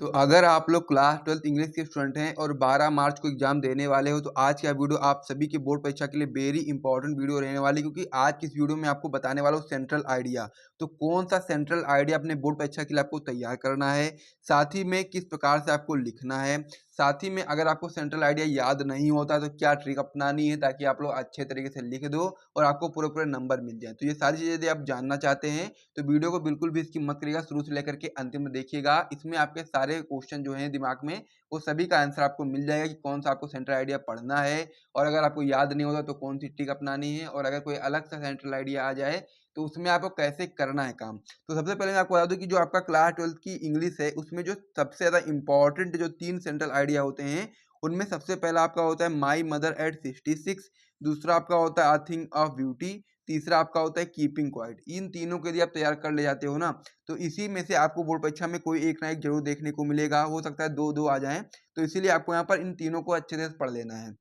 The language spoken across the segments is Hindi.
तो अगर आप लोग क्लास 12th इंग्लिश के स्टूडेंट हैं और 12 मार्च को एग्जाम देने वाले हो तो आज का वीडियो आप सभी की बोर्ड परीक्षा के लिए वेरी इंपॉर्टेंट वीडियो रहने वाली, क्योंकि आज की इस वीडियो में आपको बताने वाला हूँ सेंट्रल आइडिया। तो कौन सा सेंट्रल आइडिया अपने बोर्ड परीक्षा के लिए आपको तैयार करना है, साथ ही में किस प्रकार से आपको लिखना है, साथ ही में अगर आपको सेंट्रल आइडिया याद नहीं होता तो क्या ट्रिक अपनानी है ताकि आप लोग अच्छे तरीके से लिख दो और आपको पूरे पूरे नंबर मिल जाए। तो ये सारी चीज़ें यदि आप जानना चाहते हैं तो वीडियो को बिल्कुल भी स्किप मत करिएगा, शुरू से लेकर के अंतिम में देखिएगा। इसमें आपके सारे क्वेश्चन जो हैं दिमाग में वो सभी का आंसर आपको मिल जाएगा कि कौन सा आपको सेंट्रल आइडिया पढ़ना है, और अगर आपको याद नहीं होता तो कौन सी ट्रिक अपनानी है, और अगर कोई अलग सा सेंट्रल आइडिया आ जाए तो उसमें आपको कैसे करना है काम। तो सबसे पहले मैं आपको बता दूं कि जो आपका क्लास 12th की इंग्लिश है उसमें जो सबसे ज़्यादा इंपॉर्टेंट जो 3 सेंट्रल आइडिया होते हैं उनमें सबसे पहला आपका होता है माई मदर एट 66, दूसरा आपका होता है आ थिंग ऑफ ब्यूटी, तीसरा आपका होता है कीपिंग क्वाइट। इन तीनों के लिए आप तैयार कर ले जाते हो ना, तो इसी में से आपको बोर्ड परीक्षा में कोई एक ना एक जरूर देखने को मिलेगा, हो सकता है दो दो आ जाएं, तो इसीलिए आपको यहाँ पर इन तीनों को अच्छे से पढ़ लेना है।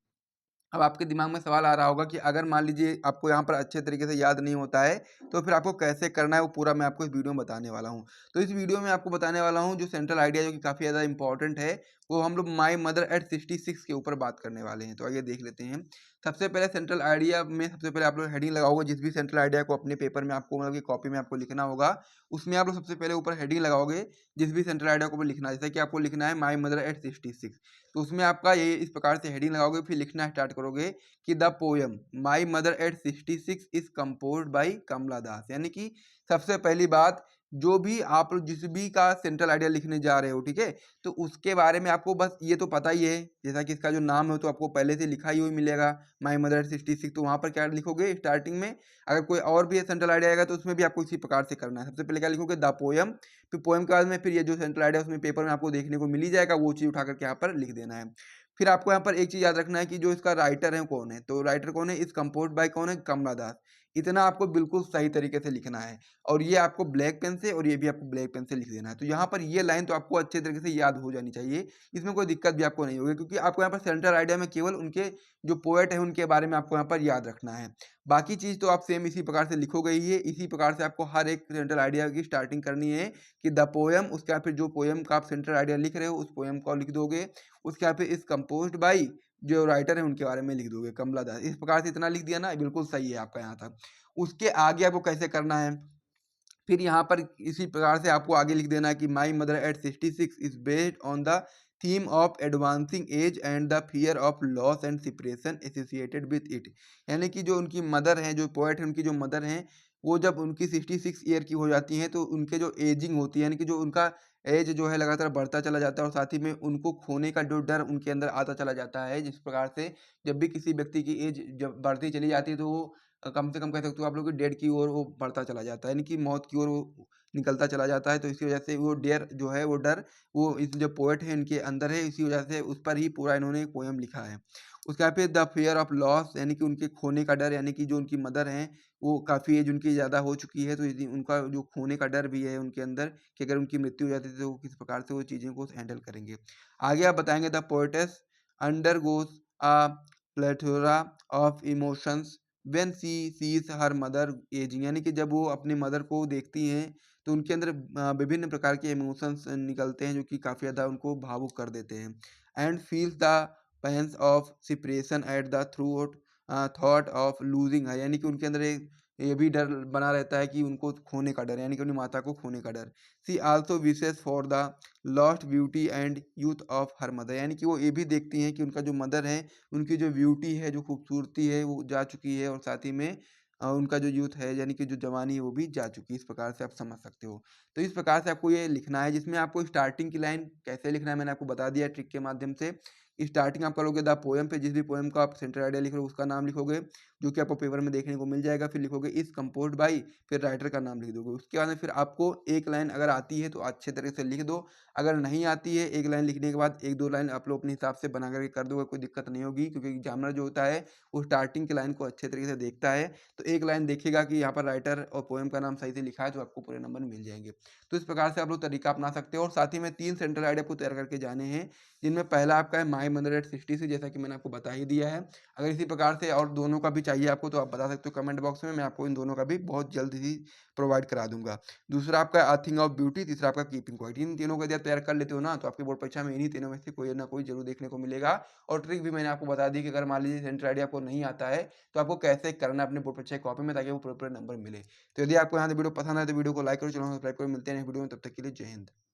अब आपके दिमाग में सवाल आ रहा होगा कि अगर मान लीजिए आपको यहाँ पर अच्छे तरीके से याद नहीं होता है तो फिर आपको कैसे करना है, वो पूरा मैं आपको इस वीडियो में बताने वाला हूँ। तो इस वीडियो में आपको बताने वाला हूँ जो सेंट्रल आइडिया जो कि काफ़ी ज़्यादा इंपॉर्टेंट है, वो हम लोग माई मदर एट 66 के ऊपर बात करने वाले हैं। तो आइए देख लेते हैं। सबसे पहले सेंट्रल आइडिया में सबसे पहले आप लोग हेडिंग लगाओगे, जिस भी सेंट्रल आइडिया को अपने पेपर में आपको मतलब कि कॉपी में आपको लिखना होगा उसमें आप लोग सबसे पहले ऊपर हेडिंग लगाओगे जिस भी सेंट्रल आइडिया को लिखना है। जैसे कि आपको लिखना है माई मदर एट 66, तो उसमें आपका ये इस प्रकार से हेडिंग लगाओगे, फिर लिखना स्टार्ट करोगे कि the poem my mother at 66 is composed by Kamala Das. यानी कि सबसे पहली बात, जो भी आप लोग जिस भी का सेंट्रल आइडिया लिखने जा रहे हो, ठीक है, तो उसके बारे में आपको बस ये तो पता ही है, जैसा कि इसका जो नाम है तो आपको पहले से लिखा ही हुई मिलेगा माई मदर एट 66। तो वहाँ पर क्या लिखोगे स्टार्टिंग में, अगर कोई और भी सेंट्रल आइडिया आएगा तो उसमें भी आपको इसी प्रकार से करना है। सबसे पहले क्या लिखोगे द पोयम, फिर पोयम के बाद में फिर ये जो सेंट्रल आइडिया उसमें पेपर में आपको देखने को मिल ही जाएगा, वो चीज़ उठा करके यहाँ पर लिख देना है। फिर आपको यहाँ पर एक चीज़ याद रखना है कि जो इसका राइटर है कौन है, तो राइटर कौन है, इस कंपोज्ड बाय कौन है, कमला दास। इतना आपको बिल्कुल सही तरीके से लिखना है, और ये आपको ब्लैक पेन से और ये भी आपको ब्लैक पेन से लिख देना है। तो यहाँ पर ये लाइन तो आपको अच्छे तरीके से याद हो जानी चाहिए, इसमें कोई दिक्कत भी आपको नहीं होगी, क्योंकि आपको यहाँ पर सेंट्रल आइडिया में केवल उनके जो पोएट है उनके बारे में आपको यहाँ पर याद रखना है। बाकी चीज़ तो आप सेम इसी प्रकार से लिखोगे ही है, इसी प्रकार से आपको हर एक सेंट्रल आइडिया की स्टार्टिंग करनी है कि द पोयम, उसके बाद फिर जो पोयम का आप सेंट्रल आइडिया लिख रहे हो उस पोयम को लिख दोगे, उसके बाद फिर इस कंपोज्ड बाई जो राइटर है उनके बारे में लिख दोगे कमला दास। इस प्रकार से इतना लिख दिया ना, बिल्कुल सही है आपका यहाँ तक। उसके आगे आपको कैसे करना है, फिर यहाँ पर इसी प्रकार से आपको आगे लिख देना है कि माई mother at 66 is based on the theme of advancing as and the fear of loss and separation associated with it. यानी कि जो उनकी मदर हैं, जो पोएट है उनकी जो मदर हैं, वो जब उनकी 66 ईयर की हो जाती हैं तो उनके जो एजिंग होती है, यानी कि जो उनका एज जो है लगातार बढ़ता चला जाता है, और साथ ही में उनको खोने का जो डर उनके अंदर आता चला जाता है। जिस प्रकार से जब भी किसी व्यक्ति की एज जब बढ़ती चली जाती है तो वो कम से कम कह सकते हो आप लोग कि डेड की ओर वो बढ़ता चला जाता है, यानी कि मौत की ओर वो निकलता चला जाता है। तो इसी वजह से वो डेयर जो है, वो डर, वो इस जो पोएट है इनके अंदर है, इसी वजह से उस पर ही पूरा इन्होंने एक पोएम लिखा है। उसके बाद फिर द फियर ऑफ लॉस, यानी कि उनके खोने का डर, यानी कि जो उनकी मदर हैं वो काफ़ी एज उनकी ज़्यादा हो चुकी है, तो उनका जो खोने का डर भी है उनके अंदर कि अगर उनकी मृत्यु हो जाती है तो वो किस प्रकार से वो चीज़ों को हैंडल करेंगे। आगे आप बताएंगे the poetess under goes a plethora of emotions when she sees her mother ageing. यानी कि जब वो अपनी मदर को देखती हैं तो उनके अंदर विभिन्न प्रकार के इमोशंस निकलते हैं जो कि काफ़ी ज़्यादा उनको भावुक कर देते हैं। And feels the pains of separation at the through thought of losing her. यानी कि उनके अंदर एक ये भी डर बना रहता है कि उनको खोने का डर, यानी कि अपनी माता को खोने का डर। She also wishes for the lost beauty and youth of her mother. यानी कि वो ये भी देखती हैं कि उनका जो मदर है उनकी जो ब्यूटी है, जो खूबसूरती है वो जा चुकी है, और साथ ही में उनका जो यूथ है यानी कि जो जवानी है वो भी जा चुकी है। इस प्रकार से आप समझ सकते हो। तो इस प्रकार से आपको ये लिखना है, जिसमें आपको स्टार्टिंग की लाइन कैसे लिखना है मैंने आपको बता दिया ट्रिक के माध्यम से। स्टार्टिंग आप करोगे द पोएम पे, जिस भी पोएम का आप सेंट्रल आइडिया लिख रहे हो उसका नाम लिखोगे, जो कि आपको पेपर में देखने को मिल जाएगा। फिर लिखोगे इस कंपोज्ड बाई, फिर राइटर का नाम लिख दोगे। उसके बाद में फिर आपको एक लाइन अगर आती है तो अच्छे तरीके से लिख दो, अगर नहीं आती है एक लाइन लिखने के बाद एक दो लाइन आप लोग अपने हिसाब से बना करके कर दोगे, कोई दिक्कत नहीं होगी, क्योंकि एग्जामिनर जो होता है वो स्टार्टिंग की लाइन को अच्छे तरीके से देखता है। तो एक लाइन देखेगा कि यहाँ पर राइटर और पोएम का नाम सही से लिखा है तो आपको पूरे नंबर मिल जाएंगे। तो इस प्रकार से आप लोग तरीका अपना सकते हो, और साथ ही में 3 सेंट्रल आइडिया को तैयार करके जाने हैं, जिनमें पहला आपका है माई मदर एट 66, जैसा कि मैंने आपको बता ही दिया है। अगर इसी प्रकार से और दोनों का भी चाहिए आपको तो आप बता सकते हो कमेंट बॉक्स में, मैं आपको इन दोनों का भी बहुत जल्द ही प्रोवाइड करा दूँगा। दूसरा आपका अर्थिंग ऑफ ब्यूटी, तीसरा आपका कीपिंग क्वाइट। इन तीनों को यदि आप तैयार कर लेते हो ना, तो आपकी बोर्ड परीक्षा में इन्हीं तीनों में से कोई ना कोई ज़रूर देखने को मिलेगा। और ट्रिक भी मैंने आपको बता दी कि अगर मान लीजिए सेंटर आईडी आपको नहीं आता है, तो आपको कैसे करना है अपने बोर्ड परीक्षा की कॉपी में, ताकि वो पूरे-पूरे नंबर मिले। तो यदि आपको यहाँ से वीडियो पसंद आए तो वीडियो को लाइक करो, चैनल को सब्सक्राइब करो। मिलते हैं नेक्स्ट वीडियो में, तब तक के लिए जय हिंद।